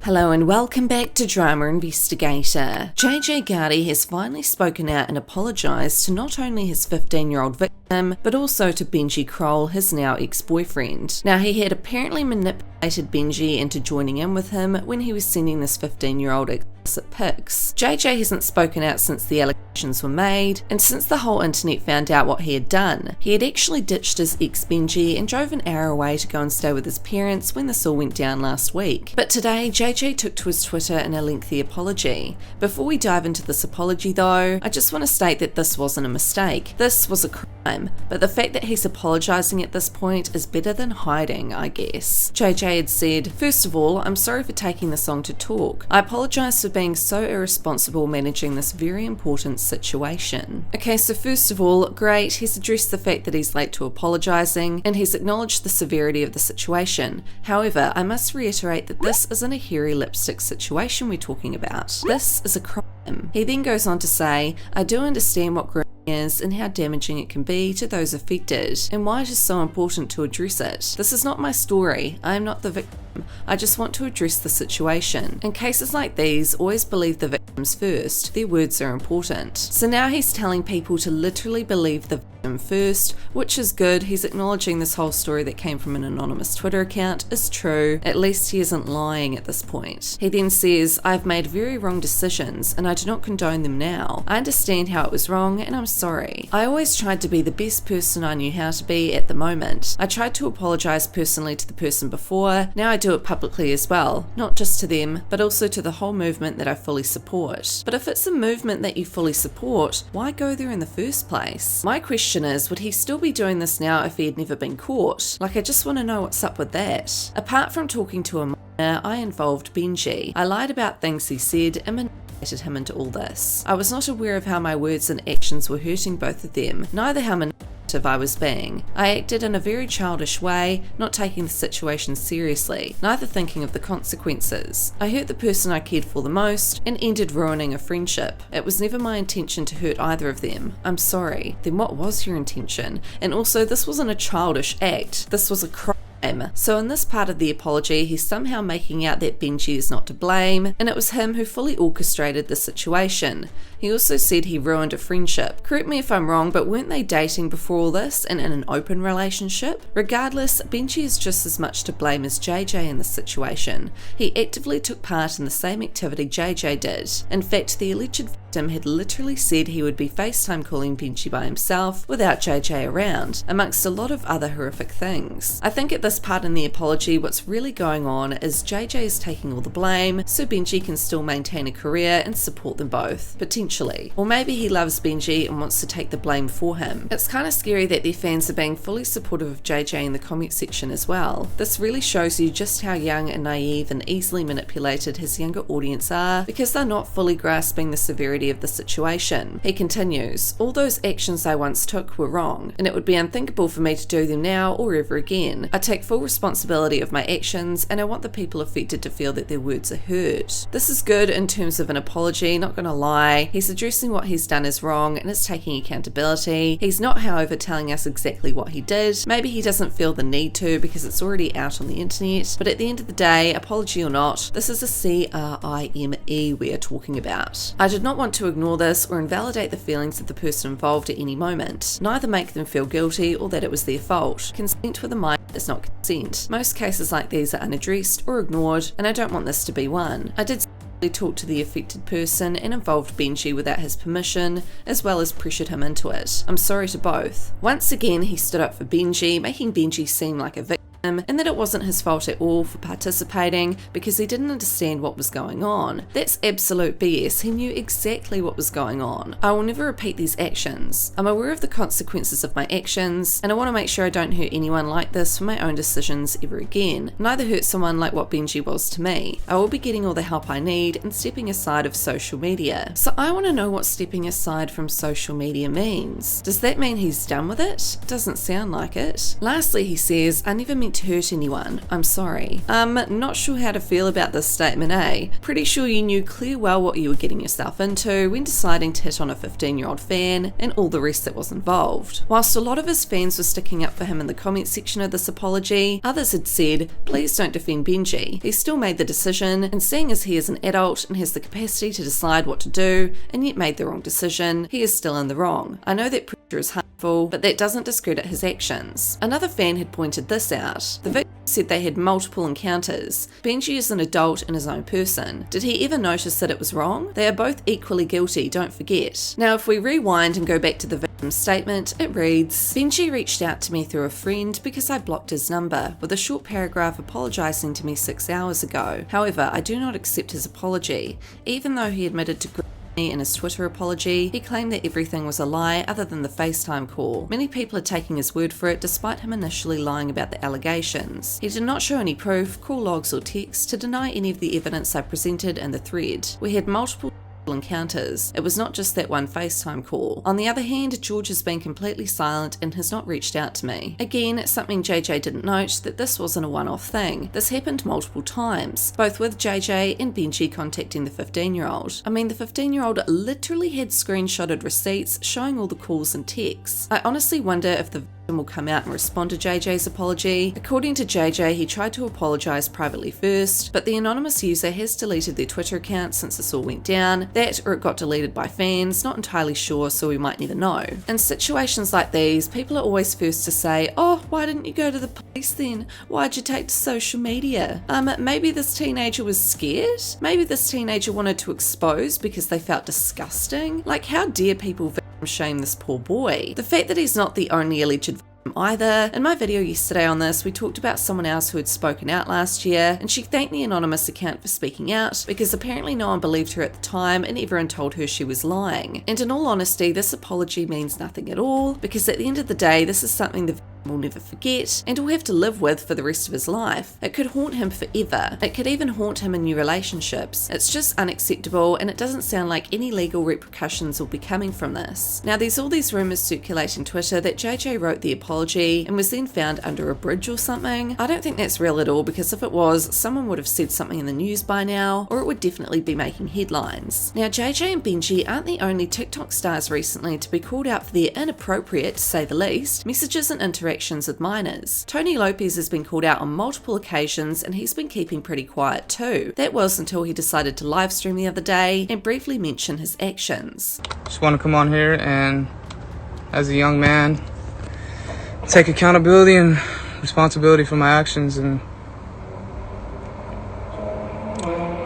Hello and welcome back to Drama Investigator. Jeyjey Gardi has finally spoken out and apologised to not only his 15-year-old victim, but also to Benji Kroll, his now ex-boyfriend. Now, he had apparently manipulated Benji into joining in with him when he was sending this 15-year-old explicit pics. Jeyjey hasn't spoken out since the allegations were made, and since the whole internet found out what he had done. He had actually ditched his ex Benji and drove an hour away to go and stay with his parents when this all went down last week. But today, Jeyjey took to his Twitter in a lengthy apology. Before we dive into this apology though, I just want to state that this wasn't a mistake. This was a crime, but the fact that he's apologising at this point is better than hiding, I guess. Jeyjey had said, "First of all, I'm sorry for taking this long to talk. I apologise for being so irresponsible managing this very important situation." Okay, so first of all, great, he's addressed the fact that he's late to apologising, and he's acknowledged the severity of the situation. However, I must reiterate that this isn't a hairy lipstick situation we're talking about. This is a crime. He then goes on to say, "I do understand what grooming is and how damaging it can be to those affected, and why it is so important to address it. This is not my story. I am not the victim. I just want to address the situation. In cases like these, always believe the victims first. Their words are important." So now he's telling people to literally believe the victim first, which is good. He's acknowledging this whole story that came from an anonymous Twitter account is true. At least he isn't lying at this point. He then says, "I've made very wrong decisions and I do not condone them now. I understand how it was wrong and I'm sorry. I always tried to be the best person I knew how to be at the moment. I tried to apologise personally to the person before. Now I do it publicly as well, not just to them, but also to the whole movement that I fully support." But if it's a movement that you fully support, why go there in the first place? My question is, would he still be doing this now if he had never been caught? Like, I just want to know what's up with that. Apart from talking to a minor, I involved Benji. I lied about things he said and manipulated him into all this. I was not aware of how my words and actions were hurting both of them, neither how manipulative I was being. I acted in a very childish way, not taking the situation seriously, neither thinking of the consequences. I hurt the person I cared for the most and ended ruining a friendship. It was never my intention to hurt either of them. I'm sorry. Then what was your intention? And also, this wasn't a childish act. This was a crime. So in this part of the apology, he's somehow making out that Benji is not to blame, and it was him who fully orchestrated the situation. He also said he ruined a friendship. Correct me if I'm wrong, but weren't they dating before all this and in an open relationship? Regardless, Benji is just as much to blame as Jeyjey in this situation. He actively took part in the same activity Jeyjey did. In fact, the alleged victim had literally said he would be FaceTime calling Benji by himself without Jeyjey around, amongst a lot of other horrific things. I think at this part in the apology, what's really going on is Jeyjey is taking all the blame so Benji can still maintain a career and support them both, potentially. Or maybe he loves Benji and wants to take the blame for him. It's kind of scary that their fans are being fully supportive of Jeyjey in the comment section as well. This really shows you just how young and naive and easily manipulated his younger audience are, because they're not fully grasping the severity of the situation. He continues, "All those actions I once took were wrong, and it would be unthinkable for me to do them now or ever again. I take full responsibility of my actions, and I want the people affected to feel that their words are heard." This is good in terms of an apology, not gonna lie. He's addressing what he's done is wrong and is taking accountability. He's not, however, telling us exactly what he did. Maybe he doesn't feel the need to because it's already out on the internet, but at the end of the day, apology or not, this is a crime we are talking about. I did not want to ignore this or invalidate the feelings of the person involved at any moment, neither make them feel guilty or that it was their fault. Consent with a mind is not consent. Most cases like these are unaddressed or ignored, and I don't want this to be one. I did talked to the affected person and involved Benji without his permission, as well as pressured him into it. I'm sorry to both. Once again, he stood up for Benji, making Benji seem like a victim, and that it wasn't his fault at all for participating because he didn't understand what was going on. That's absolute BS. He knew exactly what was going on. I will never repeat these actions. I'm aware of the consequences of my actions, and I want to make sure I don't hurt anyone like this for my own decisions ever again. Neither hurt someone like what Benji was to me. I will be getting all the help I need and stepping aside of social media. So I want to know what stepping aside from social media means. Does that mean he's done with it? Doesn't sound like it. Lastly, he says, "I never meant meant to hurt anyone. I'm sorry. Not sure how to feel about this statement, eh? Pretty sure you knew clear well what you were getting yourself into when deciding to hit on a 15-year-old fan and all the rest that was involved. Whilst a lot of his fans were sticking up for him in the comments section of this apology, others had said, please don't defend Benji. He still made the decision, and seeing as he is an adult and has the capacity to decide what to do, and yet made the wrong decision, he is still in the wrong. I know that pressure is harmful, but that doesn't discredit his actions. Another fan had pointed this out. The victim said they had multiple encounters. Benji is an adult and his own person. Did he ever notice that it was wrong? They are both equally guilty, don't forget. Now if we rewind and go back to the victim's statement, it reads, Benji reached out to me through a friend because I blocked his number, with a short paragraph apologising to me 6 hours ago. However, I do not accept his apology. Even though he admitted to in his Twitter apology, he claimed that everything was a lie other than the FaceTime call. Many people are taking his word for it despite him initially lying about the allegations. He did not show any proof, call logs or texts to deny any of the evidence I presented in the thread. We had multiple encounters. It was not just that one FaceTime call. On the other hand, George has been completely silent and has not reached out to me. Again, something JJ didn't note, that this wasn't a one-off thing. This happened multiple times, both with JJ and Benji contacting the 15-year-old. I mean, the 15-year-old literally had screenshotted receipts showing all the calls and texts. I honestly wonder if the will come out and respond to JJ's apology. According to JJ, he tried to apologise privately first, but the anonymous user has deleted their Twitter account since this all went down. That or it got deleted by fans, not entirely sure, so we might never know. In situations like these, people are always first to say, oh, why didn't you go to the police then? Why'd you take to social media? Maybe this teenager was scared? Maybe this teenager wanted to expose because they felt disgusting? Like, how dare people shame this poor boy? The fact that he's not the only alleged victim either. In my video yesterday on this, we talked about someone else who had spoken out last year, and she thanked the anonymous account for speaking out because apparently no one believed her at the time and everyone told her she was lying. And in all honesty, this apology means nothing at all, because at the end of the day, this is something the will never forget and will have to live with for the rest of his life. It could haunt him forever. It could even haunt him in new relationships. It's just unacceptable, and it doesn't sound like any legal repercussions will be coming from this. Now, there's all these rumours circulating Twitter that JJ wrote the apology and was then found under a bridge or something. I don't think that's real at all, because if it was, someone would have said something in the news by now, or it would definitely be making headlines. Now, JJ and Benji aren't the only TikTok stars recently to be called out for their inappropriate, to say the least, messages and interactions with minors. Tony Lopez has been called out on multiple occasions, and he's been keeping pretty quiet too. That was until he decided to live stream the other day and briefly mention his actions. Just want to come on here and, as a young man, take accountability and responsibility for my actions and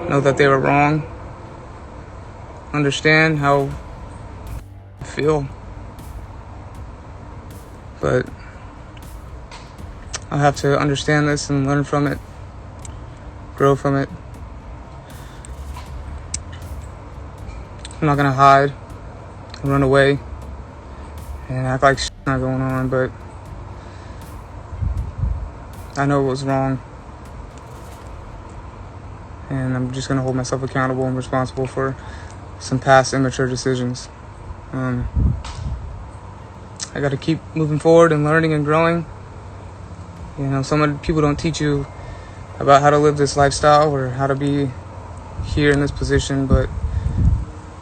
know that they were wrong. Understand how I feel. But I have to understand this and learn from it, grow from it. I'm not gonna hide and run away and act like shit's not going on, but I know it was wrong. And I'm just gonna hold myself accountable and responsible for some past immature decisions. I gotta keep moving forward and learning and growing. You know, some people don't teach you about how to live this lifestyle or how to be here in this position, but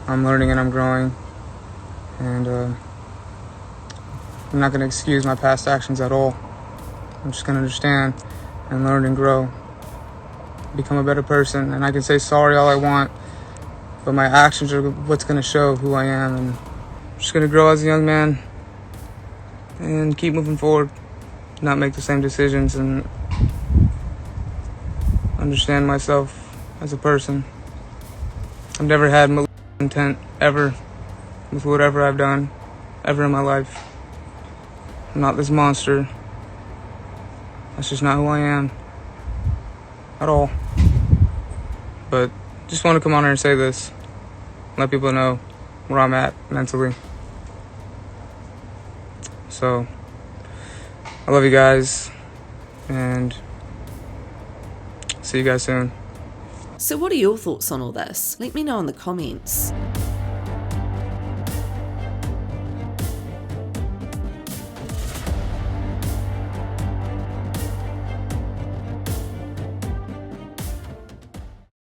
I'm learning and I'm growing. And I'm not going to excuse my past actions at all. I'm just going to understand and learn and grow, become a better person. And I can say sorry all I want, but my actions are what's going to show who I am. And I'm just going to grow as a young man and keep moving forward. Not make the same decisions and understand myself as a person. I've never had malicious intent ever with whatever I've done ever in my life. I'm not this monster. That's just not who I am at all. But just want to come on here and say this, let people know where I'm at mentally. So I love you guys, and see you guys soon. So what are your thoughts on all this? Let me know in the comments.